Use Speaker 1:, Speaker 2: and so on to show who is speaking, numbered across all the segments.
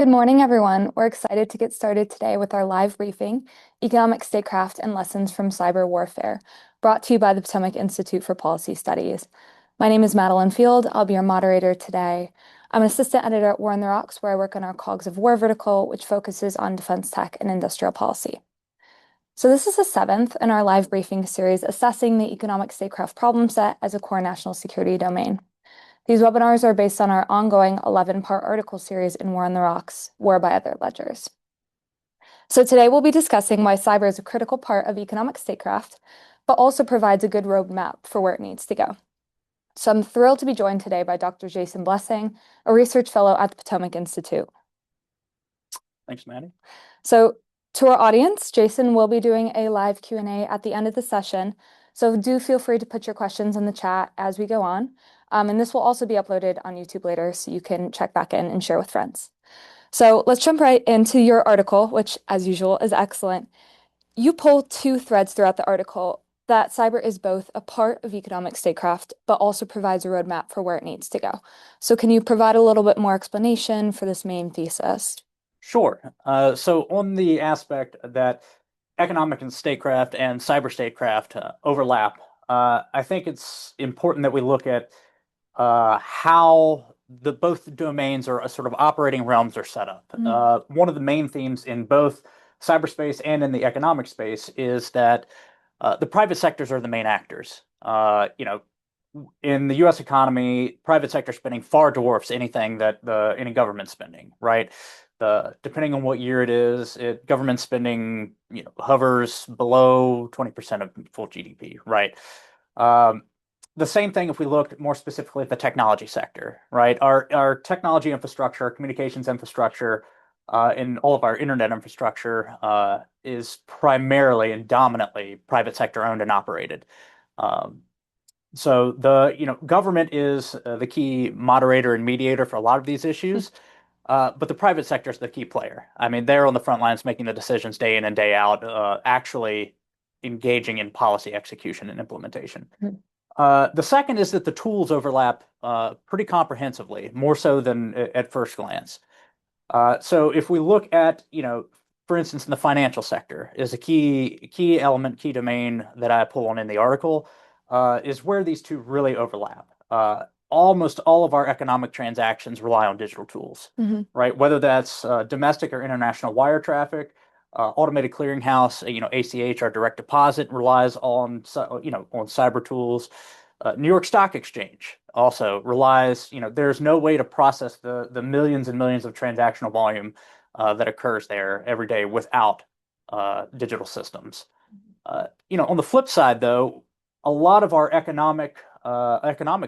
Speaker 1: Good morning, everyone. We're excited to get started today with our live briefing, Economic Statecraft and Lessons from Cyber Warfare, brought to you by the Potomac Institute for Policy Studies. My name is Madeline Field. I'll be your moderator today. I'm an assistant editor at War on the Rocks, where I work on our Cogs of War vertical, which focuses on defense tech and industrial policy. So this is the seventh in our live briefing series assessing the economic statecraft problem set as a core national security domain. These webinars are based on our ongoing 11-part article series in War on the Rocks, War by Other Ledgers. So today we'll be discussing why cyber is a critical part of economic statecraft, but also provides a good roadmap for where it needs to go. So I'm thrilled to be joined today by Dr. Jason Blessing, a research fellow at the Potomac Institute.
Speaker 2: Thanks, Maddie.
Speaker 1: So to our audience, Jason will be doing a live Q&A at the end of the session. So do feel free to put your questions in the chat as we go on. And this will also be uploaded on YouTube later, so you can check back in and share with friends. So let's jump right into your article, which, as usual, is excellent. You pull two threads throughout the article: that cyber is both a part of economic statecraft, but also provides a roadmap for where it needs to go. So can you provide a little bit more explanation for this main thesis?
Speaker 2: Sure. So on the aspect that economic and statecraft and cyber statecraft overlap, I think it's important that we look at how both domains or sort of operating realms are set up. One of the main themes in both cyberspace and in the economic space is that the private sectors are the main actors. In the U.S. economy, private sector spending far dwarfs anything that any government spending, right? Depending on what year it is, government spending hovers below 20% of full GDP, right? The same thing if we look more specifically at the technology sector, right? Our technology infrastructure, our communications infrastructure, and all of our internet infrastructure is primarily and dominantly private sector owned and operated. So the government is the key moderator and mediator for a lot of these issues, but the private sector is the key player. I mean, they're on the front lines making the decisions day in and day out, actually engaging in policy execution and implementation. The second is that the tools overlap pretty comprehensively, more so than at first glance. So if we look at, for instance, in the financial sector, is a key element, key domain that I pull on in the article, is where these two really overlap. Almost all of our economic transactions rely on digital tools, right? Whether that's domestic or international wire traffic, automated clearinghouse, ACH, our direct deposit relies on cyber tools. New York Stock Exchange also relies, there's no way to process the millions and millions of transactional volume that occurs there every day without digital systems. On the flip side, though, a lot of our economic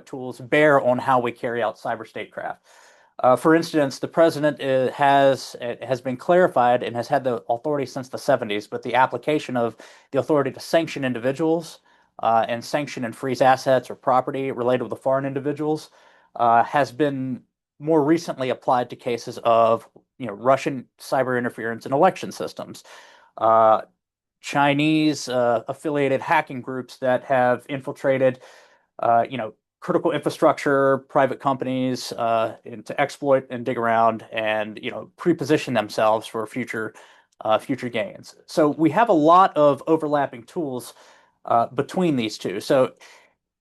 Speaker 2: tools bear on how we carry out cyber statecraft. For instance, the president has been clarified and has had the authority since the 70s, but the application of the authority to sanction individuals and sanction and freeze assets or property related with foreign individuals has been more recently applied to cases of Russian cyber interference in election systems, Chinese affiliated hacking groups that have infiltrated critical infrastructure, private companies, to exploit and dig around and pre-position themselves for future gains. So we have a lot of overlapping tools between these two. So,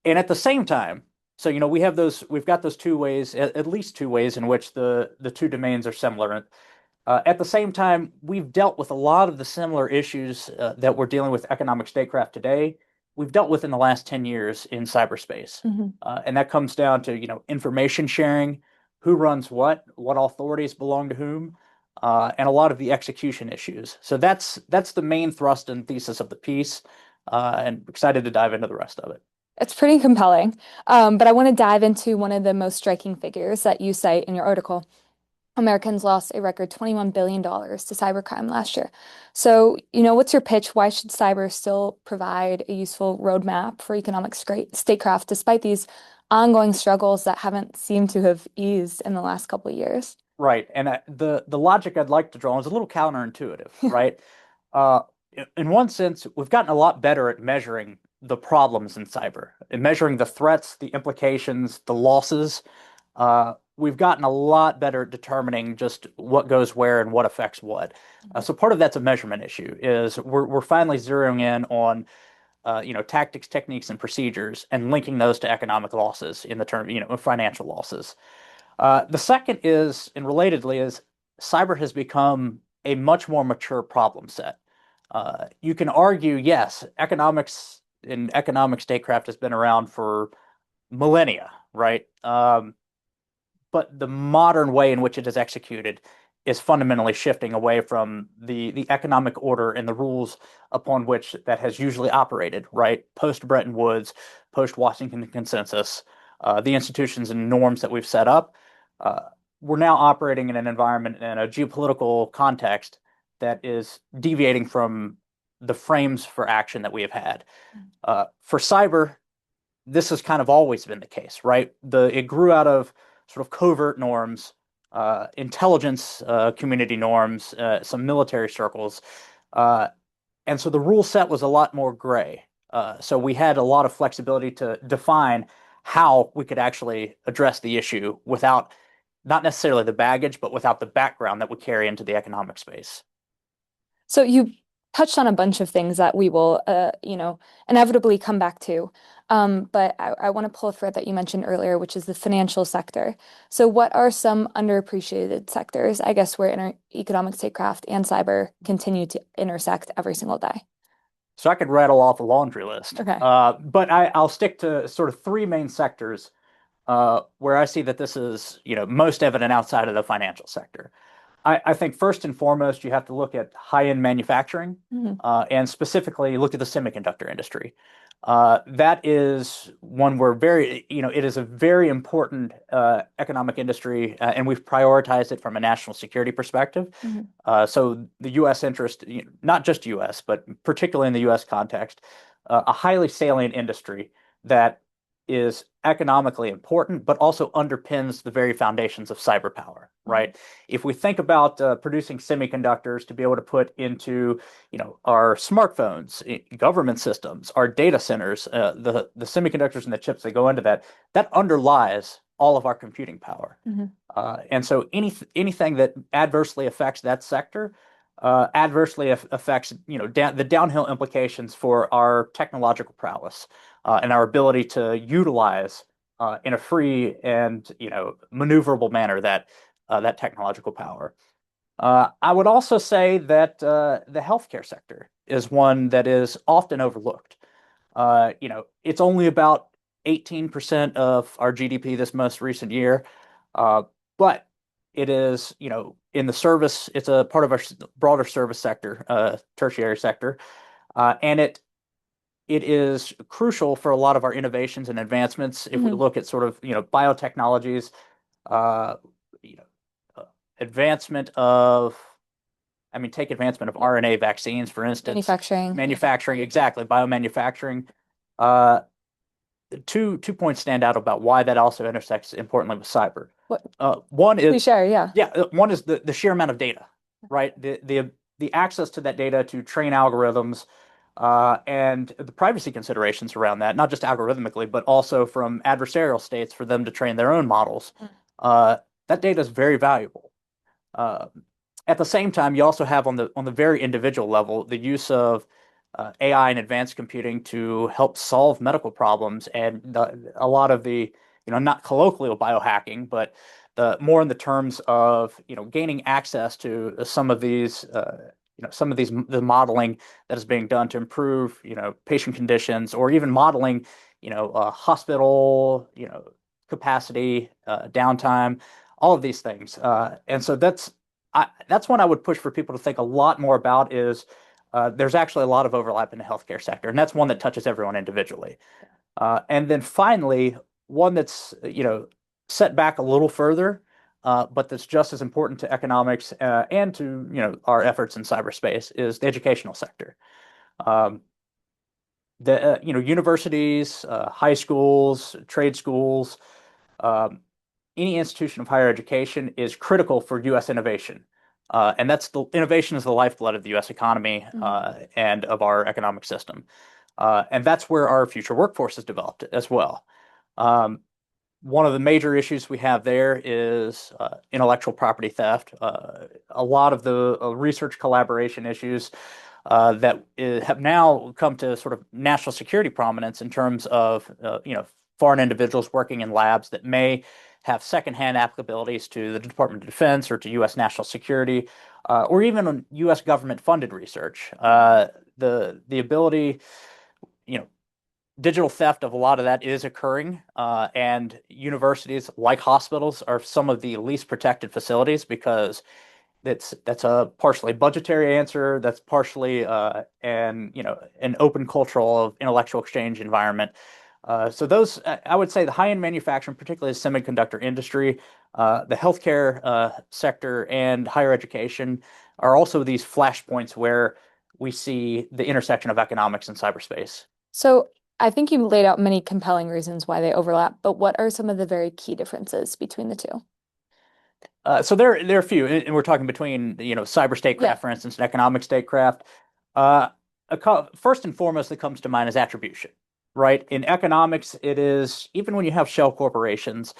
Speaker 2: and at the same time, we've got those two ways, at least two ways in which the two domains are similar. At the same time, we've dealt with a lot of the similar issues that we're dealing with economic statecraft today. We've dealt with in the last 10 years in cyberspace. And that comes down to, information sharing, who runs what authorities belong to whom, and a lot of the execution issues. So that's the main thrust and thesis of the piece, and excited to dive into the rest of it.
Speaker 1: It's pretty compelling, but I want to dive into one of the most striking figures that you cite in your article. Americans lost a record $21 billion to cybercrime last year. So, what's your pitch? Why should cyber still provide a useful roadmap for economic statecraft despite these ongoing struggles that haven't seemed to have eased in the last couple of years?
Speaker 2: Right. And the logic I'd like to draw is a little counterintuitive, right? In one sense, we've gotten a lot better at measuring the problems in cyber, and measuring the threats, the implications, the losses. we've gotten a lot better at determining just what goes where and what affects what. So part of that's a measurement issue. Is we're finally zeroing in on tactics, techniques, and procedures, and linking those to economic losses in the term, financial losses. The second is, and relatedly, is cyber has become a much more mature problem set. You can argue, yes, economics and economic statecraft has been around for millennia, right? But the modern way in which it is executed is fundamentally shifting away from the economic order and the rules upon which that has usually operated, right? Post Bretton Woods, post Washington Consensus, the institutions and norms that we've set up. Uh, we're now operating in an environment and a geopolitical context that is deviating from the frames for action that we have had. For cyber, this has kind of always been the case, right? It grew out of sort of covert norms, intelligence community norms, some military circles, uh, and so the rule set was a lot more gray. So we had a lot of flexibility to define how we could actually address the issue without not necessarily the baggage, but without the background that we carry into the economic space.
Speaker 1: So you touched on a bunch of things that we will, inevitably come back to. But I want to pull a thread that you mentioned earlier, which is the financial sector. So what are some underappreciated sectors, I guess, where economic statecraft and cyber continue to intersect every single day?
Speaker 2: So I could rattle off a laundry list,
Speaker 1: Okay.
Speaker 2: but I'll stick to sort of three main sectors where I see that this is, most evident outside of the financial sector. I think first and foremost, you have to look at high-end manufacturing
Speaker 1: Mhm.
Speaker 2: and specifically look at the semiconductor industry. That is one where it is a very important economic industry, and we've prioritized it from a national security perspective.
Speaker 1: Mhm.
Speaker 2: So the U.S. interest, not just U.S., but particularly in the U.S. context, a highly salient industry that is economically important, but also underpins the very foundations of cyber power, right? If we think about producing semiconductors to be able to put into, our smartphones, government systems, our data centers, the semiconductors and the chips that go into that underlies all of our computing power.
Speaker 1: Mhm.
Speaker 2: And so anything that adversely affects that sector adversely affects the downhill implications for our technological prowess and our ability to utilize in a free and maneuverable manner that technological power. I would also say that the healthcare sector is one that is often overlooked. It's only about 18% of our GDP this most recent year, but it is, in the service, it's a part of our broader service sector, tertiary sector, and it is crucial for a lot of our innovations and advancements. If we
Speaker 1: Mhm.
Speaker 2: look at sort of, biotechnologies, uh, you know, advancement of, I mean, take advancement of RNA vaccines, for instance,
Speaker 1: Manufacturing. Yeah.
Speaker 2: manufacturing, exactly, biomanufacturing. Uh, two points stand out about why that also intersects importantly with cyber.
Speaker 1: What?
Speaker 2: One
Speaker 1: Please
Speaker 2: is,
Speaker 1: share. Yeah.
Speaker 2: yeah, one is the sheer amount of data, right? The access to that data to train algorithms, and the privacy considerations around that, not just algorithmically, but also from adversarial states for them to train their own models.
Speaker 1: Mm.
Speaker 2: Uh, that data is very valuable. Uh, at the same time, you also have on the very individual level the use of AI and advanced computing to help solve medical problems, and a lot of the not colloquial biohacking, but the more in the terms of gaining access to some of these the modeling that is being done to improve patient conditions or even modeling hospital capacity, downtime, all of these things. And so that's one I would push for people to think a lot more about is there's actually a lot of overlap in the healthcare sector, and that's one that touches everyone individually. And then finally, one that's set back a little further, but that's just as important to economics and to our efforts in cyberspace is the educational sector. Um, the universities, high schools, trade schools, um, any institution of higher education is critical for U.S. innovation. And that's the innovation is the lifeblood of the U.S. economy
Speaker 1: Mhm.
Speaker 2: and of our economic system. And that's where our future workforce is developed as well. Um, One of the major issues we have there is intellectual property theft. A lot of the research collaboration issues have now come to sort of national security prominence in terms of foreign individuals working in labs that may have secondhand applicabilities to the Department of Defense or to U.S. national security, or even on U.S. government funded research. The ability, you know, digital theft of a lot of that is occurring, and universities, like hospitals, are some of the least protected facilities because that's a partially budgetary answer. That's partially an open cultural of intellectual exchange environment. So those, I would say, the high-end manufacturing, particularly the semiconductor industry, the healthcare sector, and higher education, are also these flashpoints where we see the intersection of economics and cyberspace.
Speaker 1: So I think you laid out many compelling reasons why they overlap, but what are some of the very key differences between the two?
Speaker 2: So there are a few, and we're talking between cyber
Speaker 1: Yeah.
Speaker 2: statecraft, for instance, and economic statecraft. First and foremost that comes to mind is attribution, right? In economics, it is even when you have shell corporations,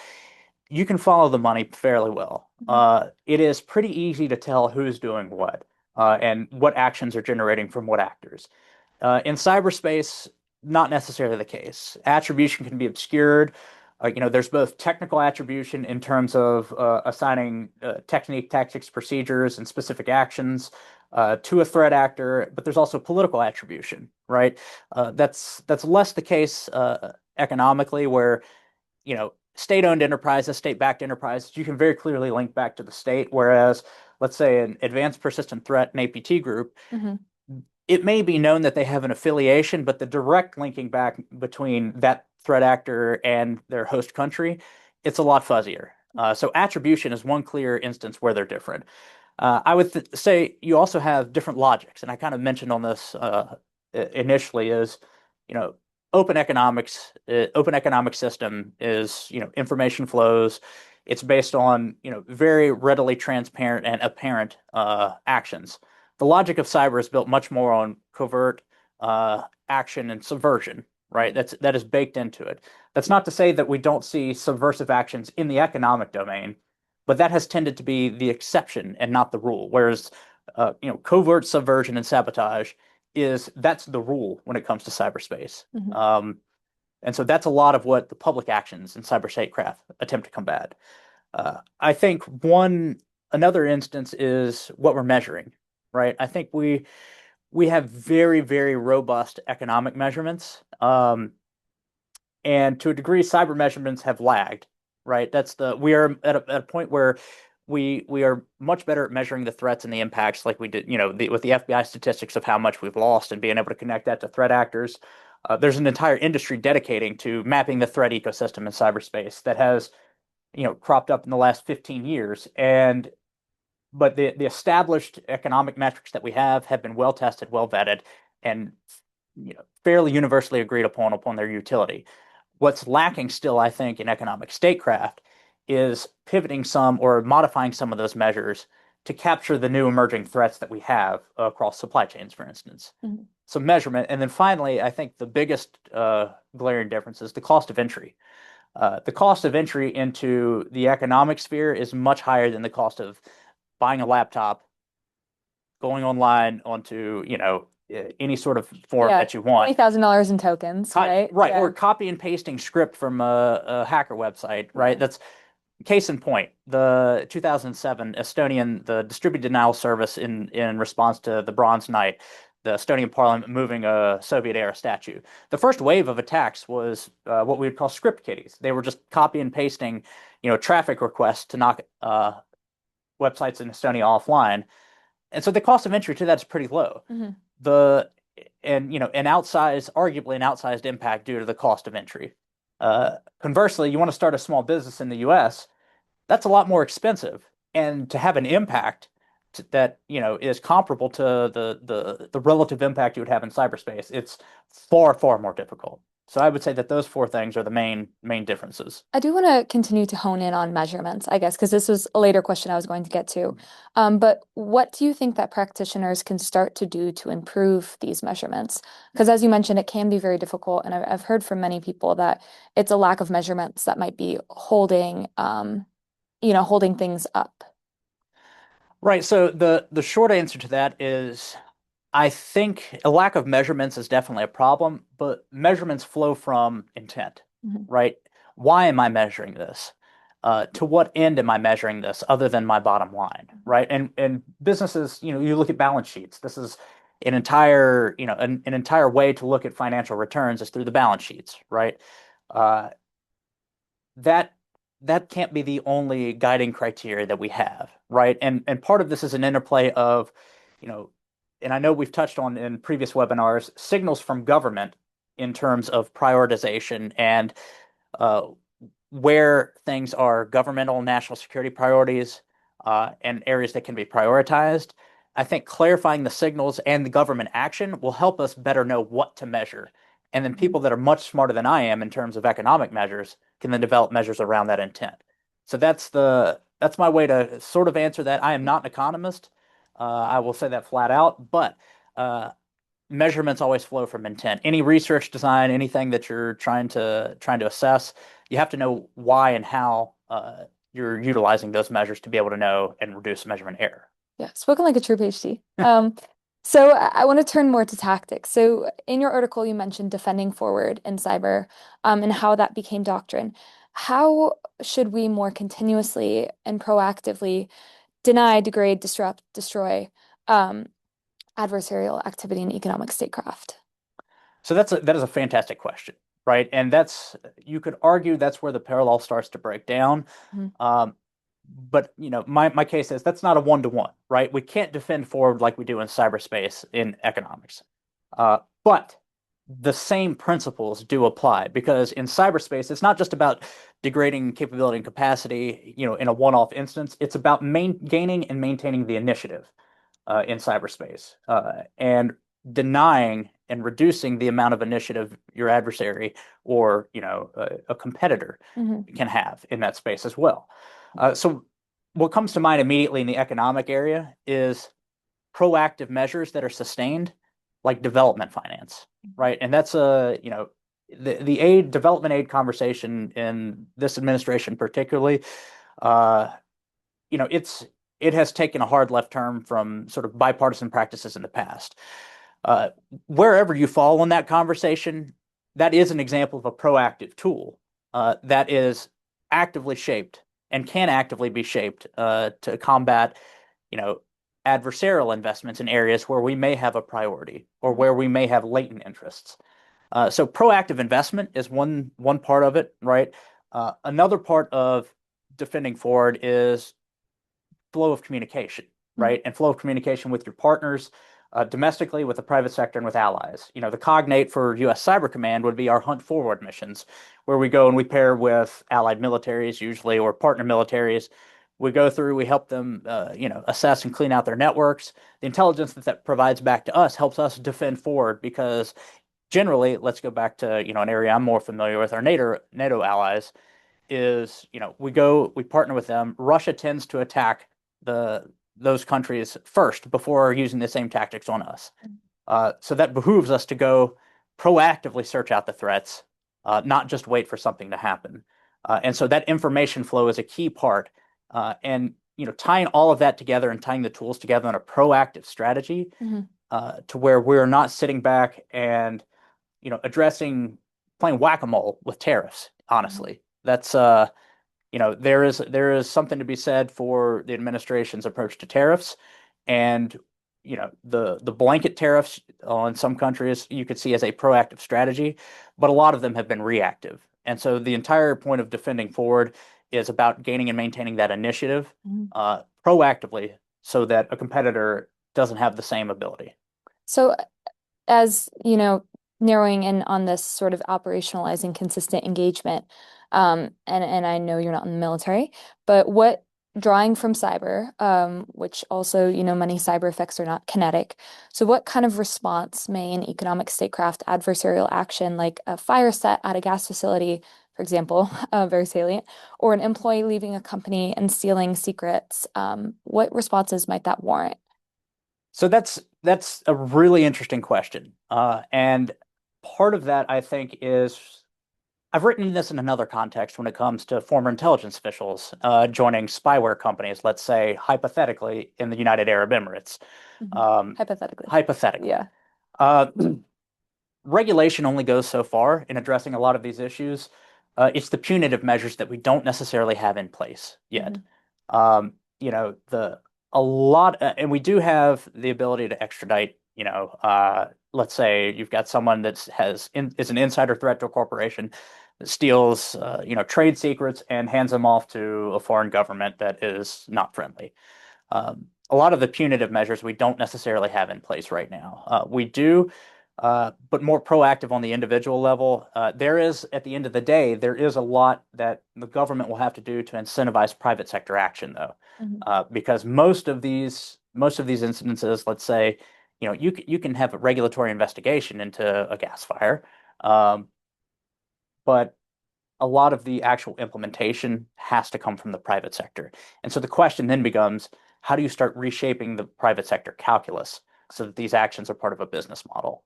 Speaker 2: you can follow the money fairly well.
Speaker 1: Mhm.
Speaker 2: It is pretty easy to tell who's doing what and what actions are generating from what actors. In cyberspace, not necessarily the case. Attribution can be obscured. There's both technical attribution in terms of assigning technique, tactics, procedures, and specific actions to a threat actor, but there's also political attribution, right? That's less the case economically, where state-owned enterprises, state-backed enterprises, you can very clearly link back to the state. Whereas, let's say, an advanced persistent threat, an APT group,
Speaker 1: Mhm.
Speaker 2: it may be known that they have an affiliation, but the direct linking back between that threat actor and their host country, it's a lot fuzzier. So attribution is one clear instance where they're different. I would say you also have different logics, and I kind of mentioned on this initially is, you know, open economic system is, information flows. It's based on, very readily transparent and apparent actions. The logic of cyber is built much more on covert action and subversion, right? That is baked into it. That's not to say that we don't see subversive actions in the economic domain, but that has tended to be the exception and not the rule. Whereas, covert subversion and sabotage that's the rule when it comes to cyberspace.
Speaker 1: Mhm.
Speaker 2: And so that's a lot of what the public actions in cyber statecraft attempt to combat. I think another instance is what we're measuring, right? I think we have very, very robust economic measurements, and to a degree, cyber measurements have lagged, right? We are at a point where we are much better at measuring the threats and the impacts, like we did, with the FBI statistics of how much we've lost and being able to connect that to threat actors. There's an entire industry dedicating to mapping the threat ecosystem in cyberspace that has, cropped up in the last 15 years. But the established economic metrics that we have been well tested, well vetted, and fairly universally agreed upon their utility. What's lacking still, I think, in economic statecraft is pivoting some or modifying some of those measures to capture the new emerging threats that we have across supply chains, for instance.
Speaker 1: Mhm.
Speaker 2: So measurement, and then finally, I think the biggest glaring difference is the cost of entry. The cost of entry into the economic sphere is much higher than the cost of buying a laptop, going online onto, any sort of form
Speaker 1: Yeah,
Speaker 2: that you want.
Speaker 1: $20,000 in tokens, right?
Speaker 2: Right,
Speaker 1: Yeah.
Speaker 2: or copy and pasting script from a hacker website, right?
Speaker 1: Yeah.
Speaker 2: That's case in point. The 2007 the distributed denial service in response to the Bronze Night, the Estonian parliament moving a Soviet-era statue. The first wave of attacks was what we would call script kiddies. They were just copy and pasting, traffic requests to knock websites in Estonia offline. And so the cost of entry to that is pretty low.
Speaker 1: Mhm.
Speaker 2: The arguably an outsized impact due to the cost of entry. Conversely, you want to start a small business in the U.S., that's a lot more expensive, and to have an impact that is comparable to the relative impact you would have in cyberspace, it's far, far more difficult. So I would say that those four things are the main differences.
Speaker 1: I do want to continue to hone in on measurements, I guess, because this was a later question I was going to get to. But what do you think that practitioners can start to do to improve these measurements? Because as you mentioned, it can be very difficult, and I've heard from many people that it's a lack of measurements that might be holding things up.
Speaker 2: Right. So the short answer to that is I think a lack of measurements is definitely a problem, but measurements flow from intent,
Speaker 1: Mhm.
Speaker 2: right? Why am I measuring this? To what end am I measuring this other than my bottom line, right? And businesses, you look at balance sheets. This is an entire, an entire way to look at financial returns is through the balance sheets, right? Uh, that that can't be the only guiding criteria that we have, right? And part of this is an interplay of, you know, and I know we've touched on in previous webinars, signals from government in terms of prioritization and uh, where things are governmental national security priorities and areas that can be prioritized. I think clarifying the signals and the government action will help us better know what to measure. And then
Speaker 1: Mhm.
Speaker 2: people that are much smarter than I am in terms of economic measures can then develop measures around that intent. So that's my way to sort of answer that. I am not an economist. I will say that flat out, but uh, measurements always flow from intent. Any research design, anything that you're trying to assess, you have to know why and how you're utilizing those measures to be able to know and reduce measurement error.
Speaker 1: Yeah, spoken like a true PhD. So I want to turn more to tactics. So in your article, you mentioned defending forward in cyber, and how that became doctrine. How should we more continuously and proactively deny, degrade, disrupt, destroy, um, adversarial activity in economic statecraft?
Speaker 2: So that is a fantastic question, right? And that's you could argue that's where the parallel starts to break down.
Speaker 1: Mhm.
Speaker 2: Um, but my case is that's not a one-to-one, right? We can't defend forward like we do in cyberspace in economics. But the same principles do apply because in cyberspace, it's not just about degrading capability and capacity, in a one-off instance. It's about gaining and maintaining the initiative in cyberspace and denying and reducing the amount of initiative your adversary or a competitor
Speaker 1: Mhm.
Speaker 2: can have in that space as well. So what comes to mind immediately in the economic area is proactive measures that are sustained, like development finance, right? And that's the aid development aid conversation in this administration particularly. Uh, it has taken a hard left turn from sort of bipartisan practices in the past. Uh, Wherever you fall in that conversation, that is an example of a proactive tool that is actively shaped and can actively be shaped to combat, you know, adversarial investments in areas where we may have a priority or where we may have latent interests. So proactive investment is one part of it, right? Another part of defending forward is flow of communication,
Speaker 1: Mhm.
Speaker 2: right? And flow of communication with your partners, domestically, with the private sector, and with allies. The cognate for U.S. Cyber Command would be our hunt forward missions, where we go and we pair with allied militaries, usually, or partner militaries. We go through, we help them, assess and clean out their networks. The intelligence that provides back to us helps us defend forward because generally, let's go back to, an area I'm more familiar with, our NATO allies is, we partner with them. Russia tends to attack the those countries first before using the same tactics on us. So that behooves us to go proactively search out the threats, not just wait for something to happen. And so that information flow is a key part. And tying all of that together and tying the tools together in a proactive strategy
Speaker 1: Mhm.
Speaker 2: to where we're not sitting back and addressing playing whack-a-mole with tariffs.
Speaker 1: Mhm.
Speaker 2: Honestly, that's there is something to be said for the administration's approach to tariffs, and the blanket tariffs on some countries you could see as a proactive strategy, but a lot of them have been reactive. And so the entire point of defending forward is about gaining and maintaining that initiative
Speaker 1: Mhm.
Speaker 2: proactively so that a competitor doesn't have the same ability.
Speaker 1: So as narrowing in on this sort of operationalizing consistent engagement, and I know you're not in the military, but what drawing from cyber, which also, many cyber effects are not kinetic. So, what kind of response may an economic statecraft adversarial action, like a fire set at a gas facility, for example, very salient, or an employee leaving a company and stealing secrets, what responses might that warrant?
Speaker 2: So that's a really interesting question. And part of that, I think, is I've written this in another context when it comes to former intelligence officials joining spyware companies, let's say hypothetically in the United Arab Emirates.
Speaker 1: Mhm.
Speaker 2: Um,
Speaker 1: Hypothetically.
Speaker 2: hypothetically.
Speaker 1: Yeah.
Speaker 2: Uh, Regulation only goes so far in addressing a lot of these issues. It's the punitive measures that we don't necessarily have in place yet.
Speaker 1: Hmm.
Speaker 2: You know, the a lot, and we do have the ability to extradite. Let's say you've got someone is an insider threat to a corporation that steals, trade secrets and hands them off to a foreign government that is not friendly. A lot of the punitive measures we don't necessarily have in place right now. We do, but more proactive on the individual level. At the end of the day, there is a lot that the government will have to do to incentivize private sector action, though,
Speaker 1: Hmm.
Speaker 2: because most of these incidences, let's say, you can have a regulatory investigation into a gas fire, um, but a lot of the actual implementation has to come from the private sector. And so the question then becomes, how do you start reshaping the private sector calculus so that these actions are part of a business model?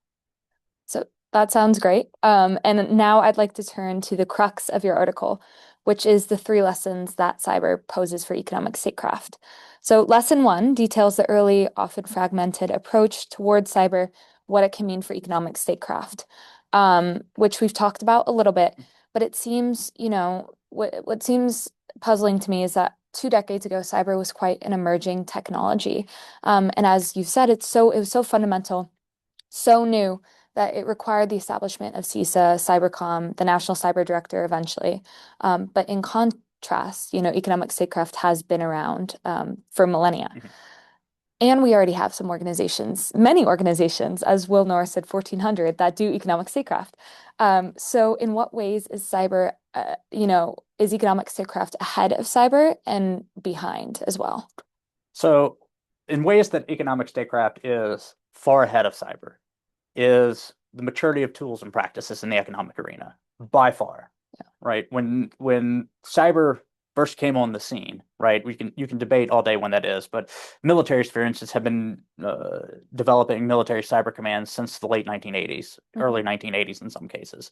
Speaker 1: So that sounds great. And now I'd like to turn to the crux of your article, which is the three lessons that cyber poses for economic statecraft. So, lesson one details the early, often fragmented approach toward cyber, what it can mean for economic statecraft, which we've talked about a little bit. But it seems, what seems puzzling to me is that 2 decades ago, cyber was quite an emerging technology. And as you said, it was so fundamental, so new that it required the establishment of CISA, Cybercom, the National Cyber Director eventually. But in contrast, economic statecraft has been around for millennia.
Speaker 2: Mhm.
Speaker 1: And we already have some organizations, many organizations, as Will Norris said, 1400, that do economic statecraft. So in what ways is is economic statecraft ahead of cyber and behind as well?
Speaker 2: So, in ways that economic statecraft is far ahead of cyber, is the maturity of tools and practices in the economic arena by far, right? When cyber first came on the scene, right? You can debate all day when that is, but militaries, for instance, have been developing military cyber commands since the late 1980s,
Speaker 1: Mhm.
Speaker 2: early 1980s in some cases.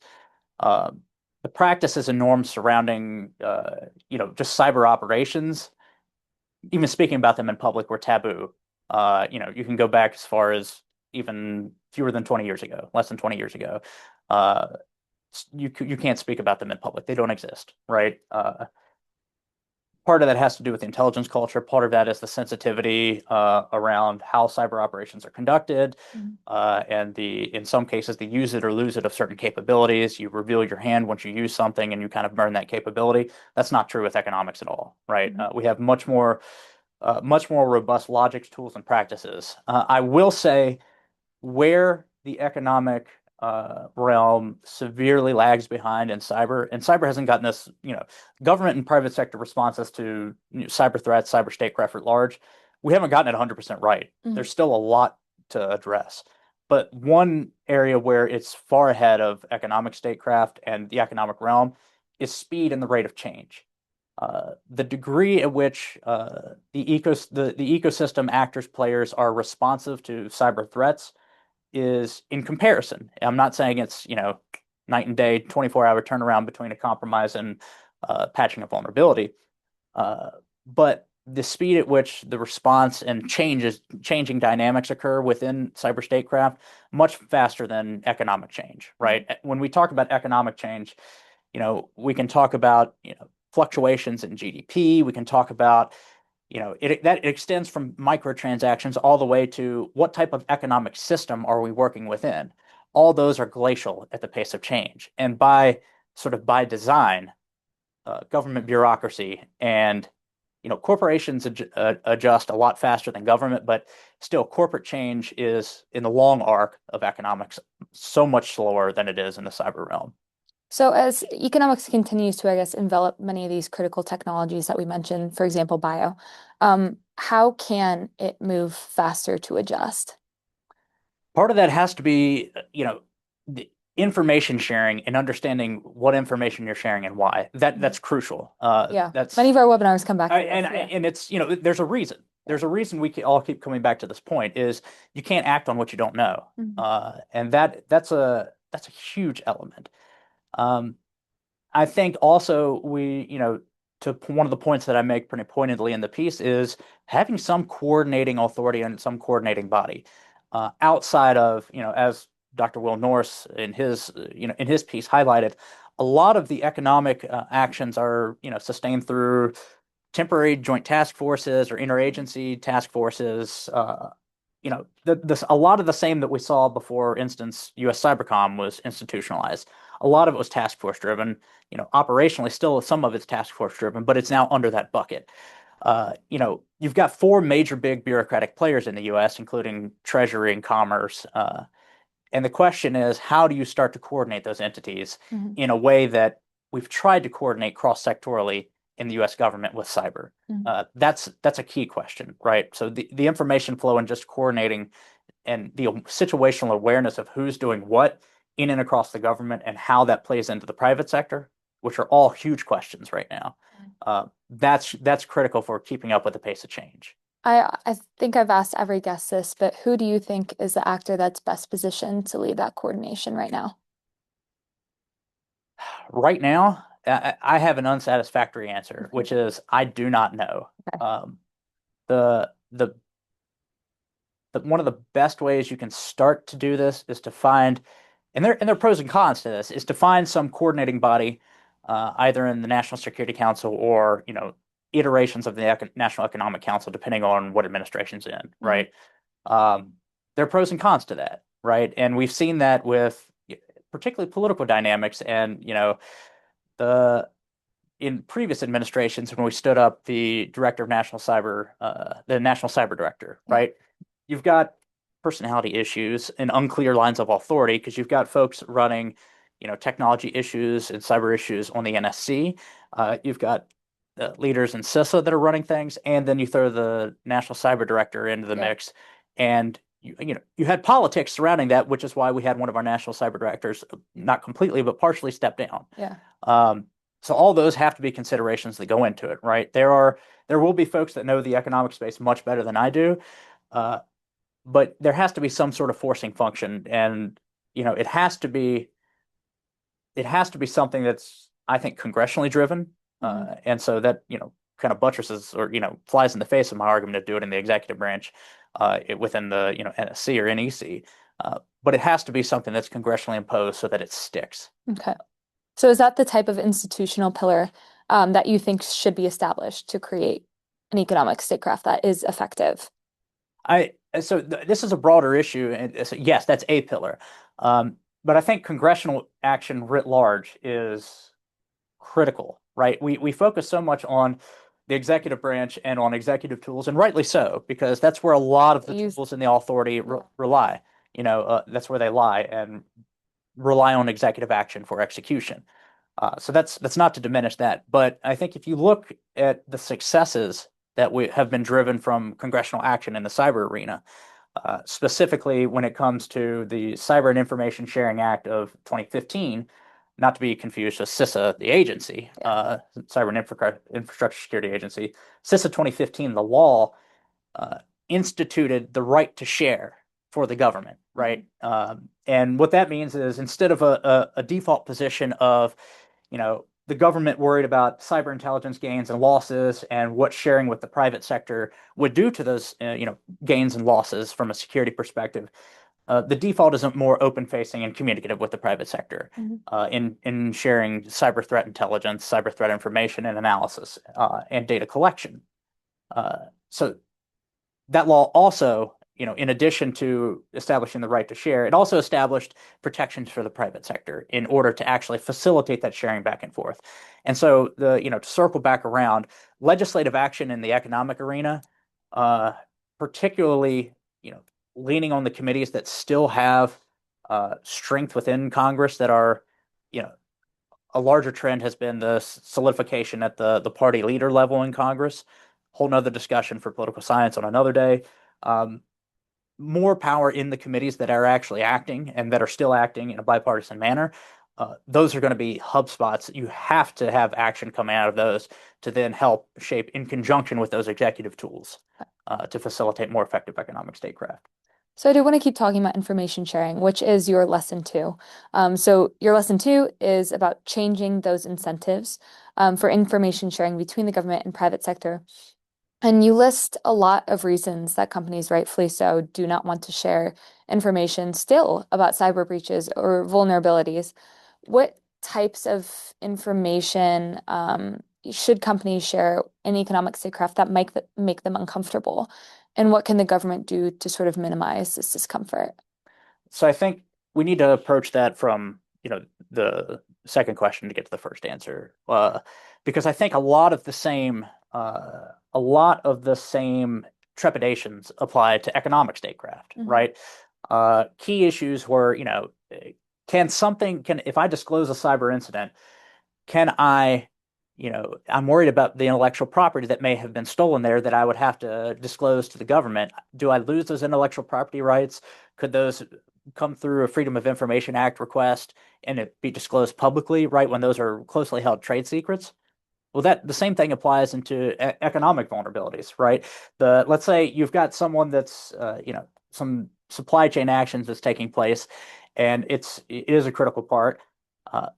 Speaker 2: Um, the practices and norms surrounding, just cyber operations, even speaking about them in public, were taboo. You can go back as far as even fewer than 20 years ago, less than 20 years ago. Uh, you can't speak about them in public. They don't exist, right? Part of that has to do with the intelligence culture. Part of that is the sensitivity around how cyber operations are conducted,
Speaker 1: Mhm.
Speaker 2: and in some cases, the use it or lose it of certain capabilities. You reveal your hand once you use something, and you kind of burn that capability. That's not true with economics at all, right?
Speaker 1: Mhm.
Speaker 2: We have much more robust logics, tools, and practices. I will say where the economic realm severely lags behind in cyber, and cyber hasn't gotten this, government and private sector responses to cyber threats, cyber statecraft at large, we haven't gotten it 100% right.
Speaker 1: Mhm.
Speaker 2: There's still a lot to address. But one area where it's far ahead of economic statecraft and the economic realm is speed and the rate of change. The degree at which the ecosystem actors, players are responsive to cyber threats is in comparison. I'm not saying it's, night and day, 24-hour turnaround between a compromise and patching a vulnerability, uh, but the speed at which the response and changing dynamics occur within cyber statecraft much faster than economic change, right? When we talk about economic change, we can talk about, fluctuations in GDP. We can talk about, it extends from microtransactions all the way to what type of economic system are we working within. All those are glacial at the pace of change, and by design, government bureaucracy and corporations adjust a lot faster than government, but still, corporate change is in the long arc of economics so much slower than it is in the cyber realm.
Speaker 1: So as economics continues to, I guess, envelop many of these critical technologies that we mentioned, for example, bio, how can it move faster to adjust?
Speaker 2: Part of that has to be, the information sharing and understanding what information you're sharing and why.
Speaker 1: Mhm.
Speaker 2: That's crucial.
Speaker 1: Yeah. Many of our webinars come back to this.
Speaker 2: And
Speaker 1: Yeah.
Speaker 2: it's, there's a reason.
Speaker 1: Yeah.
Speaker 2: There's a reason all keep coming back to this point is you can't act on what you don't know.
Speaker 1: Mhm.
Speaker 2: And that's a huge element. Um, I think also one of the points that I make pretty pointedly in the piece is having some coordinating authority and some coordinating body outside of, as Dr. Will Norris in his piece highlighted, a lot of the economic actions are, sustained through temporary joint task forces or interagency task forces. A lot of the same that we saw before, instance, U.S. Cybercom was institutionalized. A lot of it was task force driven. Operationally, still some of it's task force driven, but it's now under that bucket. You've got four major big bureaucratic players in the U.S., including Treasury and Commerce. And the question is, how do you start to coordinate those entities
Speaker 1: Mhm.
Speaker 2: in a way that we've tried to coordinate cross-sectorally in the U.S. government with cyber?
Speaker 1: Mhm.
Speaker 2: That's a key question, right? So the information flow and just coordinating and the situational awareness of who's doing what in and across the government and how that plays into the private sector, which are all huge questions right now. That's critical for keeping up with the pace of change.
Speaker 1: I think I've asked every guest this, but who do you think is the actor that's best positioned to lead that coordination right now?
Speaker 2: Right now, I have an unsatisfactory answer, which is I do not know.
Speaker 1: Okay.
Speaker 2: Um, the, the one of the best ways you can start to do this is to find, and there are pros and cons to this, is to find some coordinating body, either in the National Security Council or iterations of the National Economic Council, depending on what administration's in,
Speaker 1: Mhm.
Speaker 2: right? Um, there are pros and cons to that, right? And we've seen that with particularly political dynamics, and the in previous administrations when we stood up the director of national cyber, the national cyber director,
Speaker 1: Yeah.
Speaker 2: right? You've got personality issues and unclear lines of authority because you've got folks running, technology issues and cyber issues on the NSC. You've got leaders in CISA that are running things, and then you throw the national cyber director into the
Speaker 1: Yeah.
Speaker 2: mix, and you had politics surrounding that, which is why we had one of our national cyber directors, not completely but partially, step down.
Speaker 1: Yeah.
Speaker 2: Um, so all those have to be considerations that go into it, right? There will be folks that know the economic space much better than I do, uh, but there has to be some sort of forcing function, and it has to be something that's, I think, congressionally driven,
Speaker 1: Mhm.
Speaker 2: and so that kind of buttresses or flies in the face of my argument to do it in the executive branch, within the NSC or NEC, but it has to be something that's congressionally imposed so that it sticks.
Speaker 1: Okay. So is that the type of institutional pillar that you think should be established to create an economic statecraft that is effective?
Speaker 2: I so th This is a broader issue, and so yes, that's a pillar. But I think congressional action writ large is critical, right? We focus so much on the executive branch and on executive tools, and rightly so, because that's where a lot of the
Speaker 1: Use,
Speaker 2: tools and the authority
Speaker 1: yeah.
Speaker 2: rely. That's where they lie and rely on executive action for execution. So that's not to diminish that, but I think if you look at the successes that we have been driven from congressional action in the cyber arena, specifically when it comes to the Cyber and Information Sharing Act of 2015, not to be confused with CISA, the agency,
Speaker 1: Yeah.
Speaker 2: Cyber and Infrastructure Security Agency. CISA 2015, the law uh, instituted the right to share for the government,
Speaker 1: Mhm.
Speaker 2: right? And what that means is instead of a default position of, the government worried about cyber intelligence gains and losses and what sharing with the private sector would do to those, gains and losses from a security perspective. The default isn't more open facing and communicative with the private sector
Speaker 1: Mhm.
Speaker 2: in sharing cyber threat intelligence, cyber threat information and analysis, and data collection. So that law also, in addition to establishing the right to share, it also established protections for the private sector in order to actually facilitate that sharing back and forth. And so to circle back around, legislative action in the economic arena, uh, particularly, leaning on the committees that still have strength within Congress that are, you know, a larger trend has been the solidification at the party leader level in Congress. Whole nother discussion for political science on another day. Um, More power in the committees that are actually acting and that are still acting in a bipartisan manner. Those are going to be hub spots. You have to have action coming out of those to then help shape in conjunction with those executive tools to facilitate more effective economic statecraft.
Speaker 1: So I do want to keep talking about information sharing, which is your lesson two. So your lesson two is about changing those incentives for information sharing between the government and private sector. And you list a lot of reasons that companies, rightfully so, do not want to share information still about cyber breaches or vulnerabilities. What types of information should companies share in economic statecraft that make them uncomfortable? And what can the government do to sort of minimize this discomfort?
Speaker 2: So I think we need to approach that from, the second question to get to the first answer, because I think a lot of the same trepidations apply to economic statecraft,
Speaker 1: Hmm.
Speaker 2: right? Key issues were, can if I disclose a cyber incident, can I, I'm worried about the intellectual property that may have been stolen there that I would have to disclose to the government. Do I lose those intellectual property rights? Could those come through a Freedom of Information Act request and it be disclosed publicly, right, when those are closely held trade secrets? Well, that the same thing applies into economic vulnerabilities, right? Let's say you've got someone that's some supply chain actions that's taking place, and it is a critical part. Uh,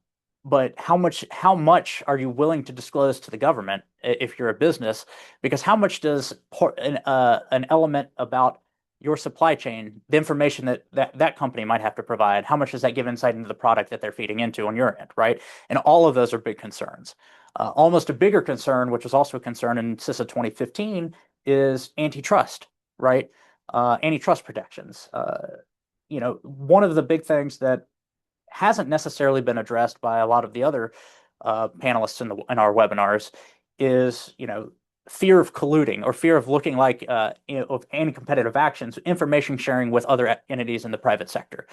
Speaker 2: but how much are you willing to disclose to the government if you're a business? Because how much does an element about your supply chain, the information that company might have to provide, how much does that give insight into the product that they're feeding into on your end, right? And all of those are big concerns. Almost a bigger concern, which was also a concern in CISA 2015, is antitrust, right? Antitrust protections. One of the big things that hasn't necessarily been addressed by a lot of the other panelists in our webinars is fear of colluding or fear of looking like of anti-competitive actions, information sharing with other entities in the private sector,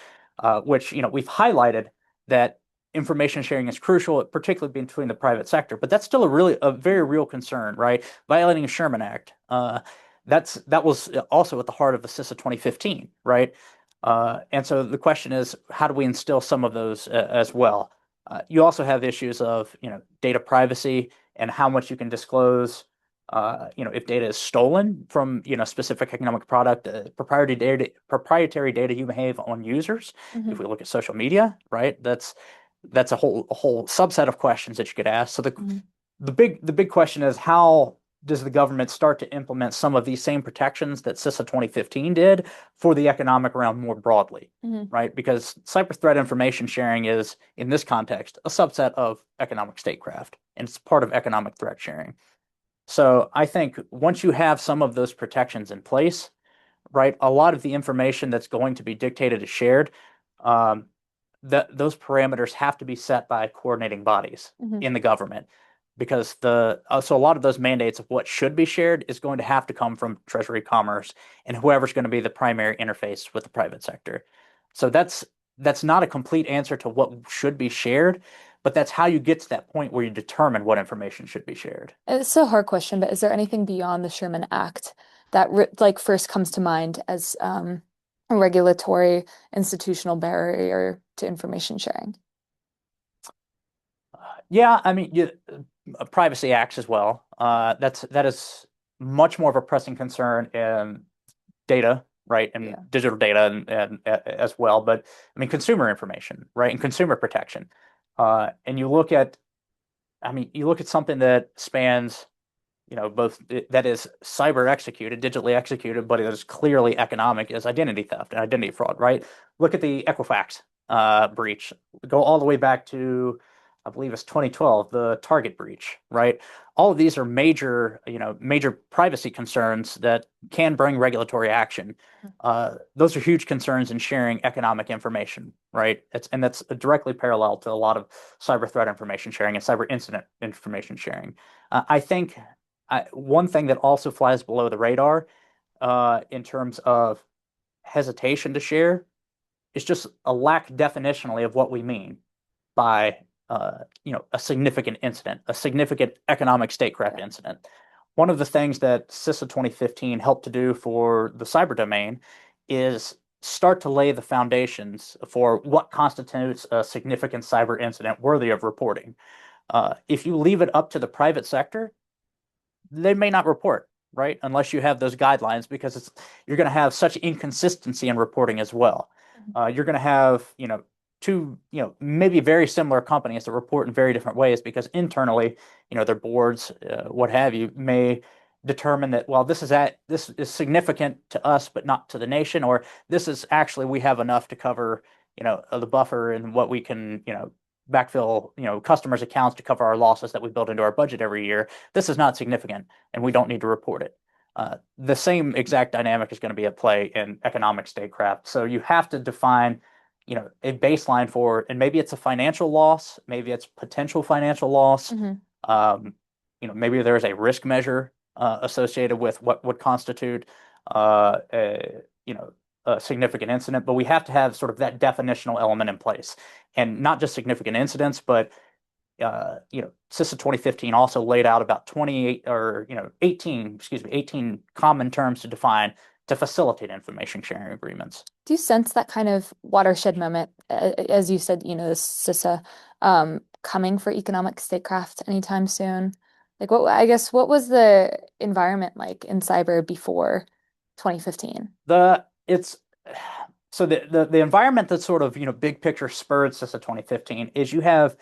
Speaker 2: which we've highlighted that information sharing is crucial, particularly between the private sector. But that's still a very real concern, right? Violating the Sherman Act. That was also at the heart of the CISA 2015, right? And so the question is, how do we instill some of those as well? You also have issues of, data privacy and how much you can disclose. If data is stolen from, specific economic product, proprietary data you may have on users. If
Speaker 1: Hmm.
Speaker 2: we look at social media, right, that's a whole subset of questions that you could ask. So
Speaker 1: Hmm.
Speaker 2: the big question is, how does the government start to implement some of these same protections that CISA 2015 did for the economic realm more broadly,
Speaker 1: Hmm.
Speaker 2: right? Because cyber threat information sharing is, in this context, a subset of economic statecraft, and it's part of economic threat sharing. So I think once you have some of those protections in place, right, a lot of the information that's going to be dictated is shared. Um, that those parameters have to be set by coordinating bodies
Speaker 1: Hmm.
Speaker 2: in the government because so a lot of those mandates of what should be shared is going to have to come from Treasury Commerce and whoever's going to be the primary interface with the private sector. So that's not a complete answer to what should be shared, but that's how you get to that point where you determine what information should be shared.
Speaker 1: It's a hard question, but is there anything beyond the Sherman Act that like first comes to mind as a regulatory institutional barrier to information sharing?
Speaker 2: Yeah, I mean, privacy acts as well. That is much more of a pressing concern in data, right, and
Speaker 1: Yeah.
Speaker 2: digital data and as well. But I mean, consumer information, right, and consumer protection. And you look at something that spans, both that is cyber executed, digitally executed, but it is clearly economic as identity theft and identity fraud, right? Look at the Equifax breach. Go all the way back to, I believe it's 2012, the Target breach, right? All of these are major privacy concerns that can bring regulatory action. Those are huge concerns in sharing economic information, right? That's directly parallel to a lot of cyber threat information sharing and cyber incident information sharing. I think one thing that also flies below the radar in terms of hesitation to share is just a lack definitionally of what we mean by a significant incident, a significant economic statecraft
Speaker 1: Yeah.
Speaker 2: incident. One of the things that CISA 2015 helped to do for the cyber domain is start to lay the foundations for what constitutes a significant cyber incident worthy of reporting. If you leave it up to the private sector, they may not report, right? Unless you have those guidelines, because you're going to have such inconsistency in reporting as well.
Speaker 1: Mhm.
Speaker 2: You're going to have, two, maybe very similar companies that report in very different ways because internally, their boards, what have you, may determine that, well, this is significant to us, but not to the nation, or this is actually we have enough to cover, the buffer and what we can, backfill, customers' accounts to cover our losses that we build into our budget every year. This is not significant, and we don't need to report it. The same exact dynamic is going to be at play in economic statecraft. So you have to define, a baseline for, and maybe it's a financial loss, maybe it's potential financial loss.
Speaker 1: Mhm.
Speaker 2: Maybe there's a risk measure associated with what would constitute, you know, a significant incident. But we have to have sort of that definitional element in place, and not just significant incidents, but CISA 2015 also laid out about 28 or 18, excuse me, 18 common terms to define to facilitate information sharing agreements.
Speaker 1: Do you sense that kind of watershed moment, as you said, this CISA, coming for economic statecraft anytime soon? Like, I guess, what was the environment like in cyber before 2015?
Speaker 2: The it's so the environment that sort of big picture spurred CISA 2015 is you have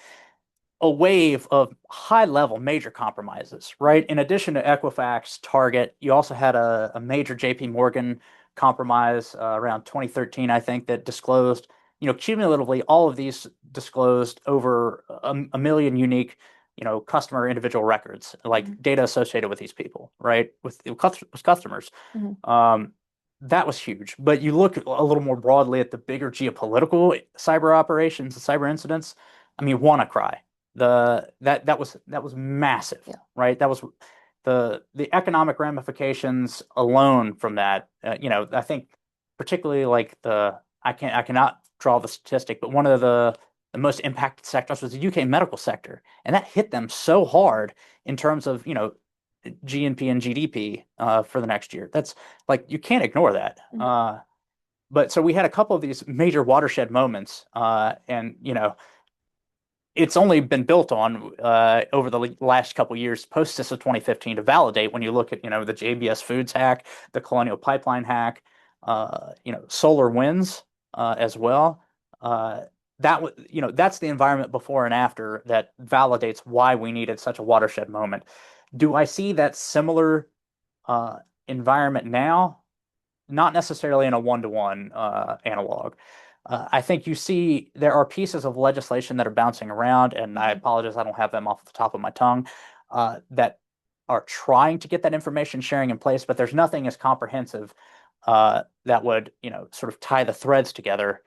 Speaker 2: a wave of high level major compromises, right? In addition to Equifax, Target, you also had a major JP Morgan compromise around 2013, I think, that disclosed, cumulatively, all of these disclosed over a million unique, customer individual records, like
Speaker 1: Mhm.
Speaker 2: data associated with these people, right? With customers.
Speaker 1: Mhm.
Speaker 2: That was huge. But you look a little more broadly at the bigger geopolitical cyber operations, the cyber incidents. I mean, WannaCry, that was massive,
Speaker 1: Yeah.
Speaker 2: right? That was the economic ramifications alone from that. I think particularly like I cannot draw the statistic, but one of the most impacted sectors was the UK medical sector, and that hit them so hard in terms of GNP and GDP for the next year. That's like you can't ignore that.
Speaker 1: Mhm.
Speaker 2: But so we had a couple of these major watershed moments, and it's only been built on over the last couple of years post CISA 2015 to validate when you look at the JBS Foods hack, the Colonial Pipeline hack, Solar Winds as well. That's the environment before and after that validates why we needed such a watershed moment. Do I see that similar uh, environment now? Not necessarily in a one-to-one analog. I think you see there are pieces of legislation that are bouncing around, and I
Speaker 1: Mhm.
Speaker 2: apologize, I don't have them off the top of my tongue, that are trying to get that information sharing in place, but there's nothing as comprehensive that would, sort of tie the threads together.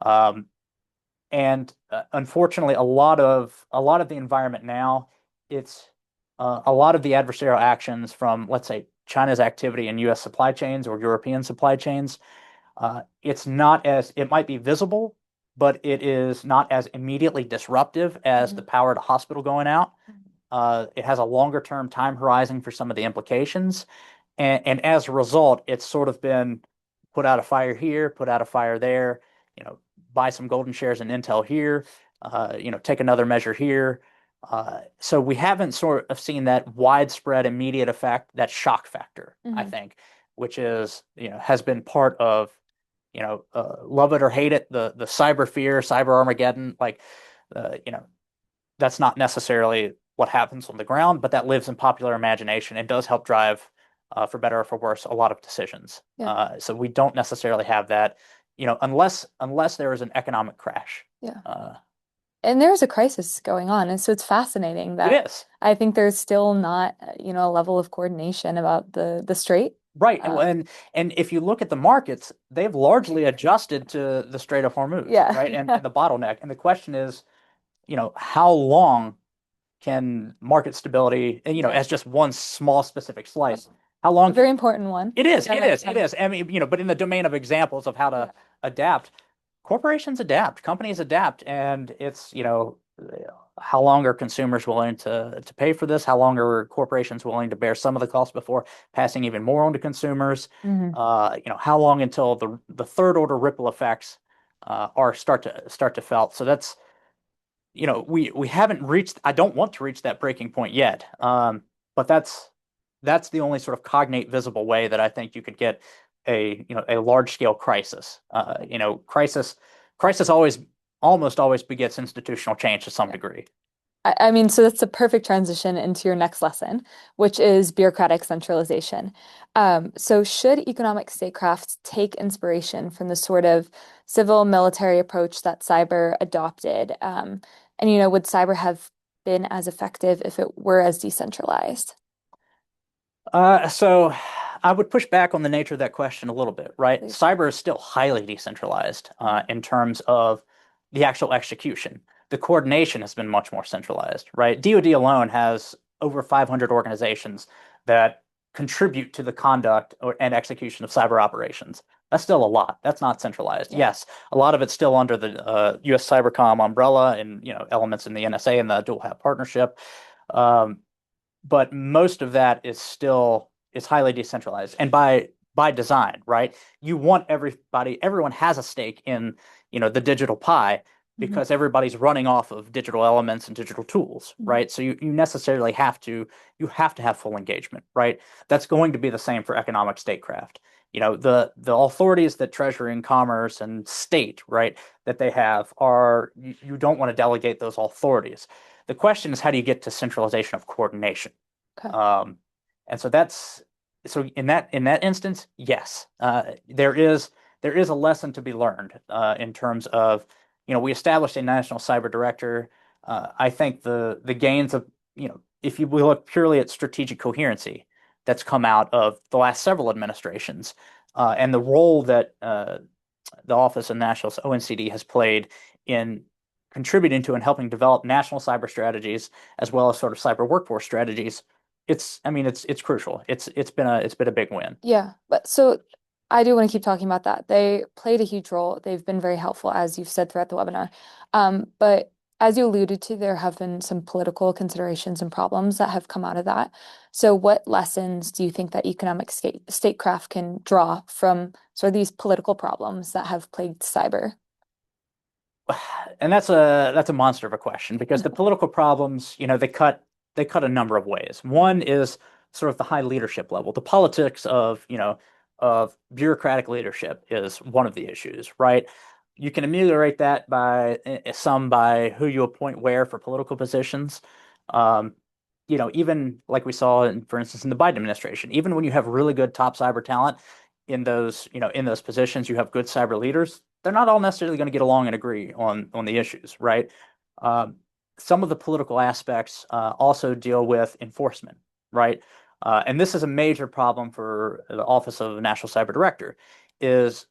Speaker 2: Um, and unfortunately, a lot of the environment now, it's a lot of the adversarial actions from, let's say, China's activity in U.S. supply chains or European supply chains. It's not as it might be visible, but it is not as immediately disruptive as the
Speaker 1: Mhm.
Speaker 2: power to hospital going out.
Speaker 1: Mhm.
Speaker 2: It has a longer term time horizon for some of the implications. And as a result, it's sort of been put out a fire here, put out a fire there, buy some golden shares in Intel here, take another measure here. So we haven't sort of seen that widespread immediate effect, that shock factor, I
Speaker 1: Mhm.
Speaker 2: think, which has been part of, love it or hate it, the cyber fear, cyber Armageddon, like, uh, you know, that's not necessarily what happens on the ground, but that lives in popular imagination and does help drive, for better or for worse, a lot of decisions.
Speaker 1: Yeah.
Speaker 2: So we don't necessarily have that, unless there is an economic crash.
Speaker 1: Yeah.
Speaker 2: Uh,
Speaker 1: And there's a crisis going on. And so it's fascinating
Speaker 2: it
Speaker 1: that
Speaker 2: is.
Speaker 1: I think there's still not, a level of coordination about the strait.
Speaker 2: Right. And,
Speaker 1: Um,
Speaker 2: and and if you look at the markets, they've largely adjusted to the Strait of Hormuz,
Speaker 1: yeah.
Speaker 2: right? And the bottleneck. And the question is, how long can market stability, and
Speaker 1: Yeah.
Speaker 2: as just one small specific slice, how
Speaker 1: A
Speaker 2: long
Speaker 1: very important one.
Speaker 2: it is, it
Speaker 1: Yeah.
Speaker 2: is, it is. I mean, but in the domain of examples of how
Speaker 1: Yeah.
Speaker 2: to adapt, corporations adapt, companies adapt, and it's, how long are consumers willing to pay for this? How long are corporations willing to bear some of the costs before passing even more on to consumers?
Speaker 1: Hmm.
Speaker 2: How long until the third order ripple effects are start to felt? So that's we haven't reached. I don't want to reach that breaking point yet. But that's the only sort of cognate visible way that I think you could get a large scale crisis. Crisis always almost always begets institutional change to some
Speaker 1: Yeah.
Speaker 2: degree.
Speaker 1: I mean, so that's a perfect transition into your next lesson, which is bureaucratic centralization. So should economic statecraft take inspiration from the sort of civil military approach that cyber adopted? And, would cyber have been as effective if it were as decentralized?
Speaker 2: So I would push back on the nature of that question a little bit, right?
Speaker 1: Please.
Speaker 2: Cyber is still highly decentralized
Speaker 1: Mhm.
Speaker 2: in terms of the actual execution. The coordination has been much more centralized, right? DoD alone has over 500 organizations that contribute to the conduct and execution of cyber operations. That's still a lot. That's not centralized.
Speaker 1: Yeah.
Speaker 2: Yes, a lot of it's still under the U.S. Cybercom umbrella and elements in the NSA and the dual hat partnership. Um, but most of that is highly decentralized and by design, right? You want everyone has a stake in the digital pie
Speaker 1: Mhm.
Speaker 2: because everybody's running off of digital elements and digital tools,
Speaker 1: Mhm.
Speaker 2: right? So you necessarily have to have full engagement, right? That's going to be the same for economic statecraft. The authorities that Treasury and Commerce and state, right, that they have are you don't want to delegate those authorities. The question is, how do you get to centralization of coordination?
Speaker 1: Okay.
Speaker 2: Um, and so in that instance, yes, there is a lesson to be learned in terms of we established a national cyber director. I think the gains of if we look purely at strategic coherency that's come out of the last several administrations and the role that the Office of National ONCD has played in contributing to and helping develop national cyber strategies as well as sort of cyber workforce strategies. I mean, it's crucial. It's been a big win.
Speaker 1: Yeah, but so I do want to keep talking about that. They played a huge role. They've been very helpful, as you've said throughout the webinar. But as you alluded to, there have been some political considerations and problems that have come out of that. So, what lessons do you think that economic statecraft can draw from sort of these political problems that have plagued cyber?
Speaker 2: And that's a monster of a question because the political problems, they cut a number of ways. One is sort of the high leadership level. The politics of bureaucratic leadership is one of the issues, right? You can ameliorate that by who you appoint where for political positions. Um, even like we saw for instance, in the Biden administration, even when you have really good top cyber talent in those positions, you have good cyber leaders. They're not all necessarily going to get along and agree on the issues, right? Um, some of the political aspects also deal with enforcement, right? And this is a major problem for the Office of National Cyber Director, is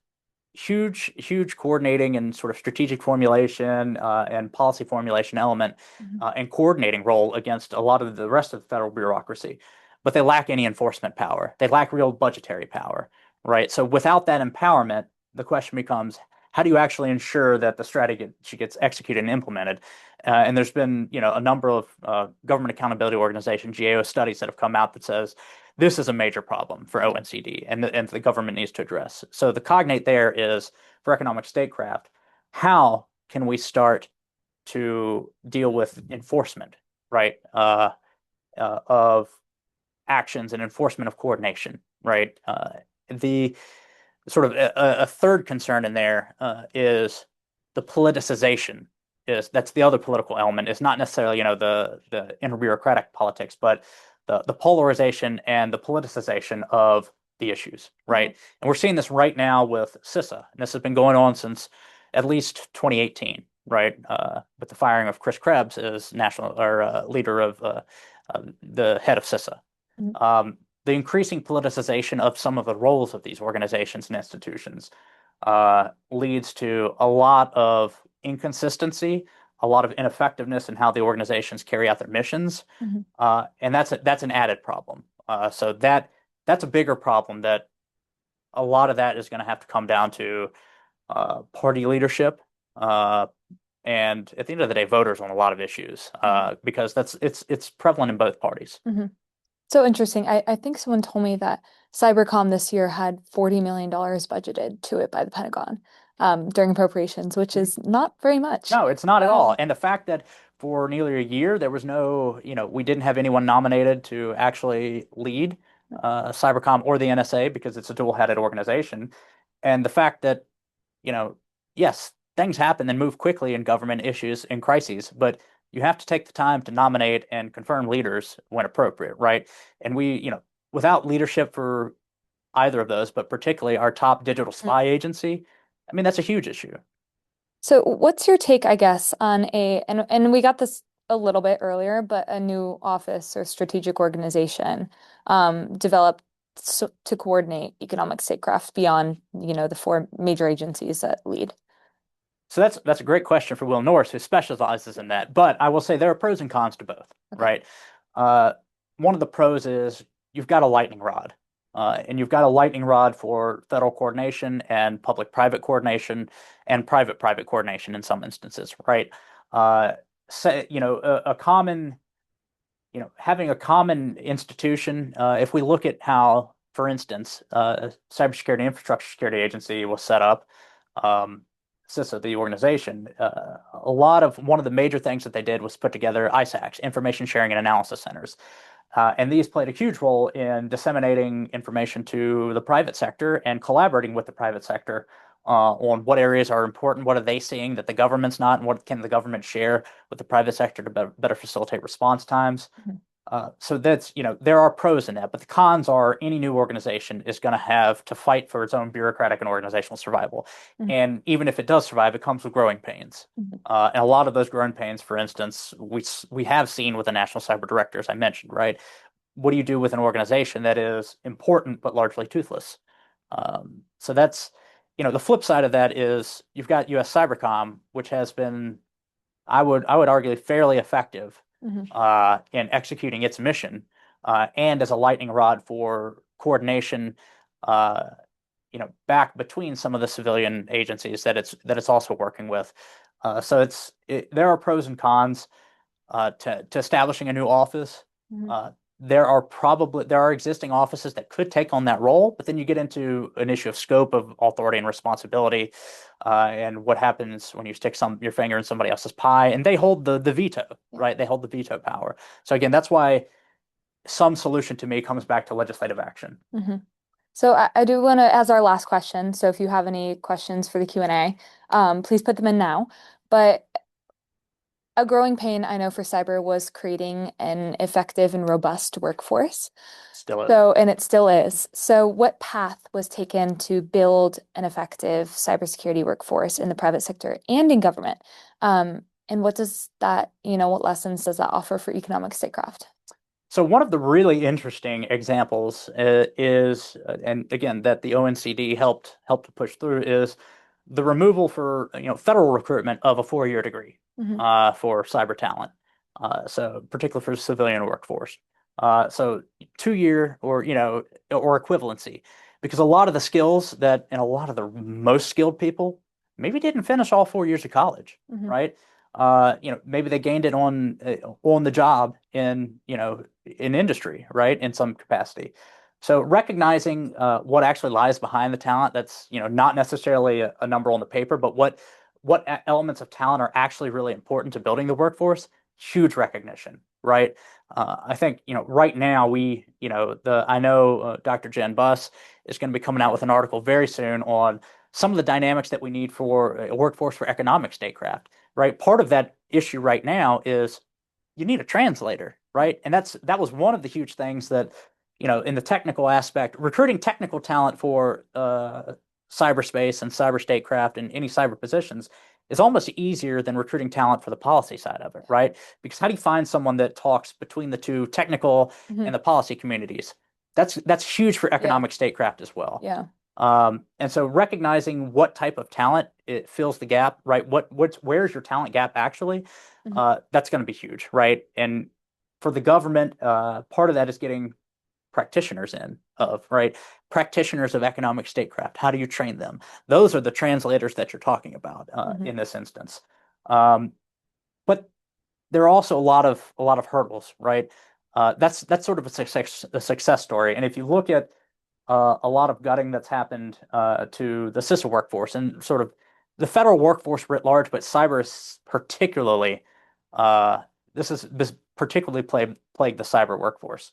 Speaker 2: huge coordinating and sort of strategic formulation and policy formulation element
Speaker 1: Mhm.
Speaker 2: and coordinating role against a lot of the rest of the federal bureaucracy, but they lack any enforcement power. They lack real budgetary power, right? So without that empowerment, the question becomes, how do you actually ensure that the strategy gets executed and implemented? And there's been, a number of government accountability organization (GAO) studies that have come out that says this is a major problem for ONCD and the government needs to address. So the cognate there is for economic statecraft, how can we start to deal with enforcement, right? Of actions and enforcement of coordination, right? The sort of a third concern in there is the politicization. That's the other political element. Is not necessarily the interbureaucratic politics, but the polarization and the politicization of the issues, right?
Speaker 1: Mhm.
Speaker 2: And we're seeing this right now with CISA, and this has been going on since at least 2018, right? With the firing of Chris Krebs as national or leader of the head of CISA.
Speaker 1: Mhm.
Speaker 2: The increasing politicization of some of the roles of these organizations and institutions leads to a lot of inconsistency, a lot of ineffectiveness in how the organizations carry out their missions,
Speaker 1: Mhm.
Speaker 2: and that's an added problem. So that's a bigger problem that a lot of that is going to have to come down to party leadership, uh, and at the end of the day, voters on a lot of issues
Speaker 1: Mhm.
Speaker 2: because it's prevalent in both parties.
Speaker 1: Mhm. So interesting. I think someone told me that Cybercom this year had $40 million budgeted to it by the Pentagon during appropriations, which is not very much.
Speaker 2: No, it's not at all.
Speaker 1: Um,
Speaker 2: And the fact that for nearly a year there was no, we didn't have anyone nominated to actually lead Cybercom or the NSA because it's a dual-headed organization. And the fact that, you know, yes, things happen and move quickly in government issues and crises, but you have to take the time to nominate and confirm leaders when appropriate, right? And without leadership for either of those, but particularly our top digital spy agency, I mean, that's a huge issue.
Speaker 1: So what's your take, I guess, on and we got this a little bit earlier, but a new office or strategic organization developed to coordinate economic statecraft beyond, the four major agencies that lead.
Speaker 2: So that's a great question for Will Norris, who specializes in that. But I will say there are pros and cons to both,
Speaker 1: Okay.
Speaker 2: right? Uh, One of the pros is you've got a lightning rod, and you've got a lightning rod for federal coordination and public-private coordination and private-private coordination in some instances, right? Say, a common, having a common institution. If we look at how, for instance, Cybersecurity and Infrastructure Security Agency was set up. CISA, the organization, one of the major things that they did was put together ISACs, Information Sharing and Analysis Centers. And these played a huge role in disseminating information to the private sector and collaborating with the private sector on what areas are important, what are they seeing that the government's not, and what can the government share with the private sector to better facilitate response times.
Speaker 1: Mhm.
Speaker 2: So there are pros in that, but the cons are any new organization is going to have to fight for its own bureaucratic and organizational survival.
Speaker 1: Mhm.
Speaker 2: And even if it does survive, it comes with growing pains.
Speaker 1: Mhm.
Speaker 2: And a lot of those growing pains, for instance, we have seen with the National Cyber Director, as I mentioned, right? What do you do with an organization that is important but largely toothless? So the flip side of that is you've got U.S. Cybercom, which has been I would argue fairly effective
Speaker 1: Mhm.
Speaker 2: in executing its mission, and as a lightning rod for coordination, uh, back between some of the civilian agencies that it's also working with. There are pros and cons to establishing a new office.
Speaker 1: Mhm.
Speaker 2: Uh, there are existing offices that could take on that role, but then you get into an issue of scope of authority and responsibility, and what happens when you stick your finger in somebody else's pie, and they hold the veto,
Speaker 1: Yeah.
Speaker 2: right? They hold the veto power. So again, that's why some solution to me comes back to legislative action.
Speaker 1: Mhm. So I do want to, as our last question, so if you have any questions for the Q&A, please put them in now. But a growing pain I know for cyber was creating an effective and robust workforce.
Speaker 2: Still is.
Speaker 1: And it still is. So what path was taken to build an effective cybersecurity workforce in the private sector and in government? And what does that, what lessons does that offer for economic statecraft?
Speaker 2: So one of the really interesting examples is, and again, that the OECD helped to push through is the removal for federal recruitment of a 4-year degree
Speaker 1: Hmm.
Speaker 2: for cyber talent. So particularly for the civilian workforce. So 2-year or equivalency, because a lot of the skills that and a lot of the most skilled people maybe didn't finish all 4 years of college,
Speaker 1: Hmm.
Speaker 2: right? Maybe they gained it on the job in industry, right, in some capacity. So recognizing what actually lies behind the talent, that's not necessarily a number on the paper, but what elements of talent are actually really important to building the workforce, huge recognition, right? I think right now I know Dr. Jen Buss is going to be coming out with an article very soon on some of the dynamics that we need for a workforce for economic statecraft, right? Part of that issue right now is you need a translator, right? And that was one of the huge things that, in the technical aspect, recruiting technical talent for cyberspace and cyber statecraft and any cyber positions is almost easier than recruiting talent for the policy side of it, right? Because how do you find someone that talks between the two technical
Speaker 1: Hmm.
Speaker 2: and the policy communities? That's huge for
Speaker 1: Yeah.
Speaker 2: economic statecraft as well.
Speaker 1: Yeah.
Speaker 2: And so recognizing what type of talent it fills the gap, right? Where's your talent gap actually?
Speaker 1: Hmm.
Speaker 2: That's going to be huge, right? And for the government, part of that is getting practitioners right? Practitioners of economic statecraft. How do you train them? Those are the translators that you're talking about
Speaker 1: Hmm.
Speaker 2: in this instance. Um, but there are also a lot of hurdles, right? That's sort of a success story. And if you look at a lot of gutting that's happened to the CISA workforce and sort of the federal workforce writ large, but cyber is particularly uh, this particularly plagued the cyber workforce.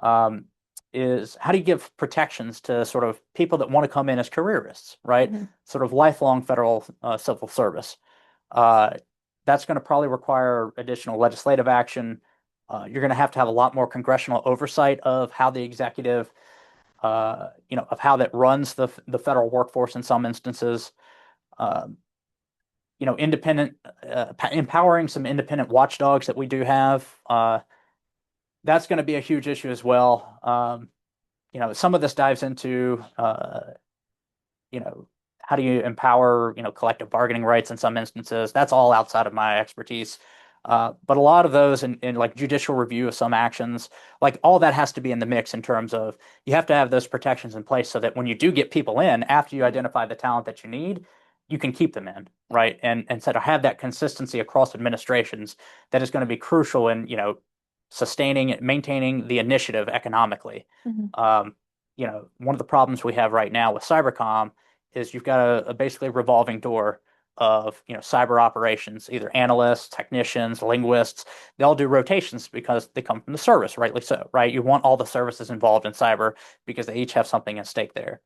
Speaker 2: Um, is how do you give protections to sort of people that want to come in as careerists, right?
Speaker 1: Mhm.
Speaker 2: Sort of lifelong federal civil service. Uh, that's going to probably require additional legislative action. You're going to have a lot more congressional oversight of how the executive of how that runs the federal workforce in some instances. Um, independent, empowering some independent watchdogs that we do have. That's going to be a huge issue as well. Some of this dives into, you know, how do you empower, collective bargaining rights in some instances? That's all outside of my expertise. But a lot of those in like judicial review of some actions, like all that has to be in the mix in terms of you have to have those protections in place so that when you do get people in, after you identify the talent that you need, you can keep them in, right? And so to have that consistency across administrations that is going to be crucial in, sustaining, maintaining the initiative economically.
Speaker 1: Mhm.
Speaker 2: Um, one of the problems we have right now with cybercom is you've got a basically revolving door of cyber operations, either analysts, technicians, linguists. They all do rotations because they come from the service, rightly so, right? You want all the services involved in cyber because they each have something at stake there.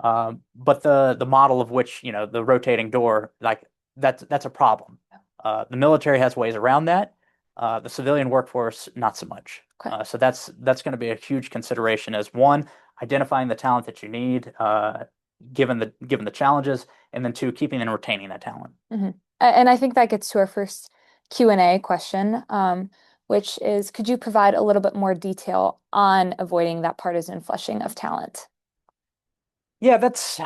Speaker 2: But the model of which the rotating door, like that's a problem. The military has ways around that. The civilian workforce, not so much.
Speaker 1: Okay.
Speaker 2: So that's going to be a huge consideration as one, identifying the talent that you need, given the challenges, and then two, keeping and retaining that talent.
Speaker 1: Mhm. And I think that gets to our first Q&A question, which is, could you provide a little bit more detail on avoiding that partisan flushing of talent?
Speaker 2: Yeah,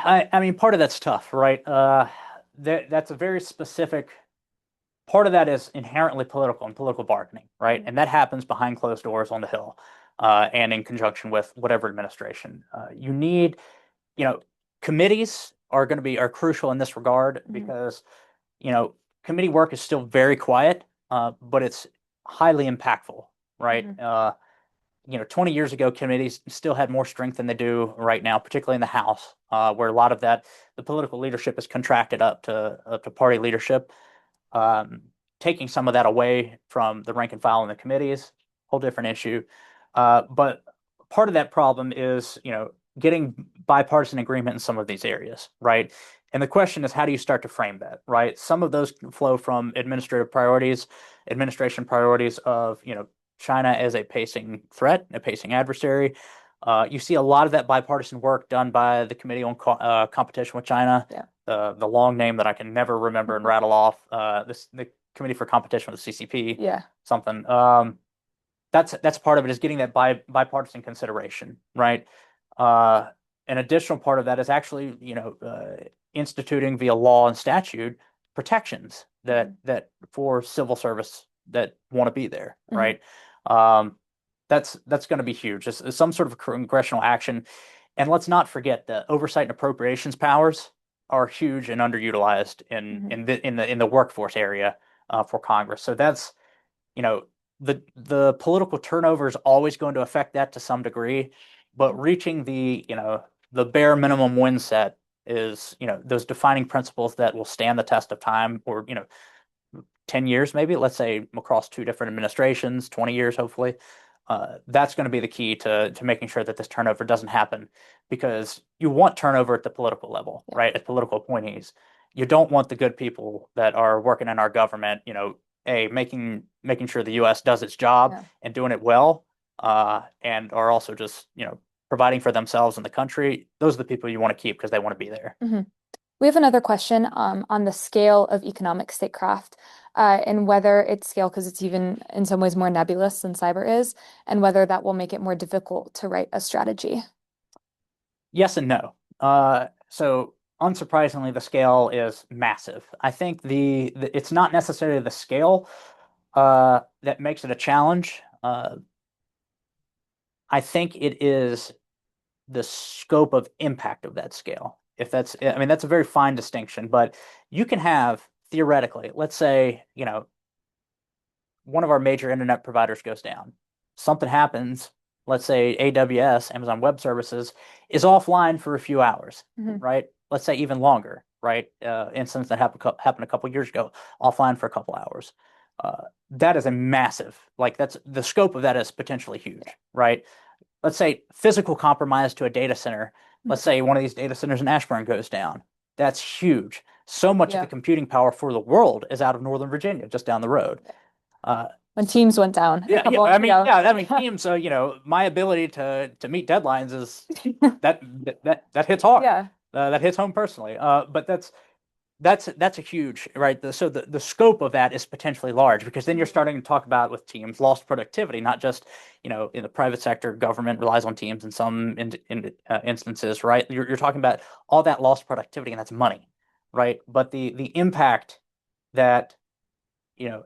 Speaker 2: I mean, part of that's tough, right? That's a very specific part of that is inherently political and political bargaining, right?
Speaker 1: Mhm.
Speaker 2: And that happens behind closed doors on the Hill, and in conjunction with whatever administration. You need, you know, committees are crucial in this regard
Speaker 1: Mhm.
Speaker 2: because, you know, committee work is still very quiet, but it's highly impactful, right?
Speaker 1: Mhm.
Speaker 2: 20 years ago, committees still had more strength than they do right now, particularly in the House, where a lot of the political leadership is contracted up to party leadership. Um, Taking some of that away from the rank and file in the committees, whole different issue. But part of that problem is, getting bipartisan agreement in some of these areas, right? And the question is, how do you start to frame that, right? Some of those flow from administration priorities of, China as a pacing threat, a pacing adversary. You see a lot of that bipartisan work done by the Committee on Competition with China,
Speaker 1: Yeah.
Speaker 2: the long name that I can never remember and rattle off. The Committee for Competition with the CCP,
Speaker 1: Yeah.
Speaker 2: something. That's part of it is getting that bipartisan consideration, right? Uh, an additional part of that is actually, instituting via law and statute protections that
Speaker 1: Mhm.
Speaker 2: that for civil service that want to be there,
Speaker 1: Mhm.
Speaker 2: right? Um, that's going to be huge. It's some sort of congressional action, and let's not forget that oversight and appropriations powers are huge and underutilized in
Speaker 1: Mhm.
Speaker 2: in the in the in the workforce area for Congress. So that's you know the political turnover is always going to affect that to some degree, but reaching the bare minimum win set is those defining principles that will stand the test of time or 10 years maybe, let's say across two different administrations, 20 years hopefully. That's going to be the key to making sure that this turnover doesn't happen because you want turnover at the political level,
Speaker 1: Yeah.
Speaker 2: right? At political appointees. You don't want the good people that are working in our government, making sure the US does its job
Speaker 1: Yeah.
Speaker 2: and doing it well, and are also just, providing for themselves and the country. Those are the people you want to keep because they want to be there.
Speaker 1: Mhm. We have another question on the scale of economic statecraft and whether its scale, because it's even in some ways more nebulous than cyber is, and whether that will make it more difficult to write a strategy.
Speaker 2: Yes and no. So unsurprisingly, the scale is massive. I think it's not necessarily the scale that makes it a challenge. I think it is the scope of impact of that scale. If that's, I mean, that's a very fine distinction, but you can have theoretically, let's say, one of our major internet providers goes down. Something happens, let's say AWS, Amazon Web Services, is offline for a few hours, right? Let's say even longer, right? Instance that happened a couple years ago, offline for a couple hours. That is a massive, like that's the scope of that is potentially huge, right? Let's say physical compromise to a data center. Let's say one of these data centers in Ashburn goes down. That's huge. So much of the computing power for the world is out of Northern Virginia, just down the road.
Speaker 1: When Teams went down.
Speaker 2: Yeah, I mean, Teams. My ability to meet deadlines is that hits hard.
Speaker 1: Yeah.
Speaker 2: That hits home personally. But that's a huge, right? So the scope of that is potentially large because then you're starting to talk about with Teams lost productivity, not just in the private sector, government relies on Teams in some instances, right? You're talking about all that lost productivity, and that's money, right? But the impact that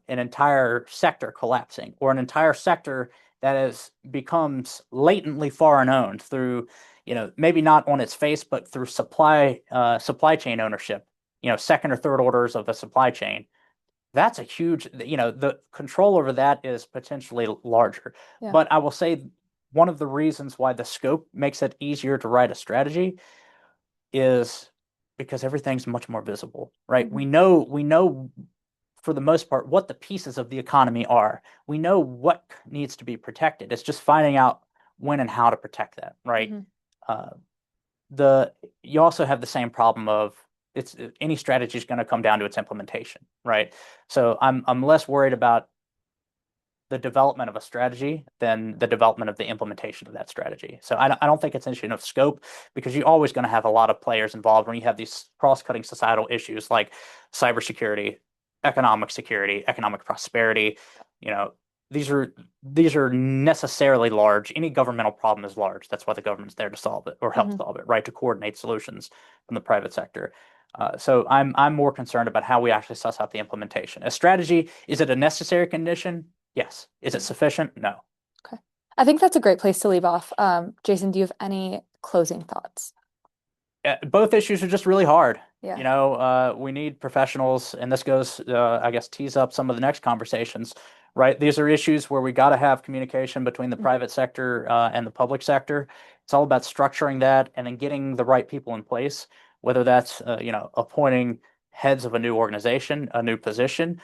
Speaker 2: an entire sector collapsing or an entire sector that becomes latently foreign owned through, maybe not on its face, but through supply chain ownership, second or third orders of the supply chain. That's a huge, the control over that is potentially larger.
Speaker 1: Yeah.
Speaker 2: But I will say one of the reasons why the scope makes it easier to write a strategy is because everything's much more visible, right? We know for the most part what the pieces of the economy are. We know what needs to be protected. It's just finding out when and how to protect that, right? You also have the same problem of any strategy is going to come down to its implementation, right? So I'm less worried about the development of a strategy than the development of the implementation of that strategy. So I don't think it's an issue of scope because you're always going to have a lot of players involved when you have these cross-cutting societal issues like cybersecurity, economic security, economic prosperity. These are necessarily large. Any governmental problem is large. That's why the government's there to solve it or help solve it, right? To coordinate solutions from the private sector. So I'm more concerned about how we actually suss out the implementation. A strategy, is it a necessary condition? Yes. Is it sufficient? No.
Speaker 1: Okay. I think that's a great place to leave off. Jason, do you have any closing thoughts?
Speaker 2: Both issues are just really hard.
Speaker 1: Yeah.
Speaker 2: We need professionals, and this goes, I guess, tease up some of the next conversations, right? These are issues where we got to have communication between the private sector and the public sector. It's all about structuring that and then getting the right people in place, whether that's, appointing heads of a new organization, a new position,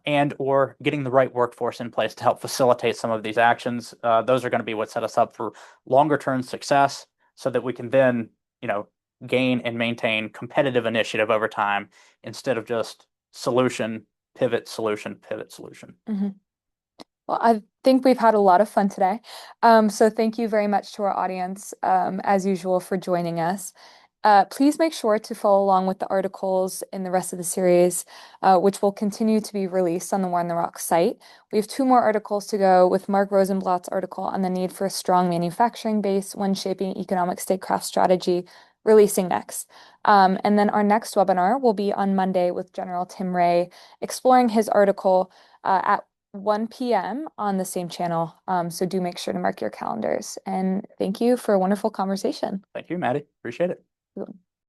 Speaker 2: and or getting the right workforce in place to help facilitate some of these actions. Those are going to be what set us up for longer term success so that we can then, gain and maintain competitive initiative over time instead of just solution, pivot, solution, pivot, solution.
Speaker 1: Well, I think we've had a lot of fun today. So thank you very much to our audience, as usual, for joining us. Please make sure to follow along with the articles in the rest of the series, which will continue to be released on the War on the Rocks site. We have 2 more articles to go with Mark Rosenblatt's article on the need for a strong manufacturing base when shaping economic statecraft strategy, releasing next. And then our next webinar will be on Monday with General Tim Ray, exploring his article at 1 p.m. on the same channel. So do make sure to mark your calendars. And thank you for a wonderful conversation.
Speaker 2: Thank you, Maddie. Appreciate it.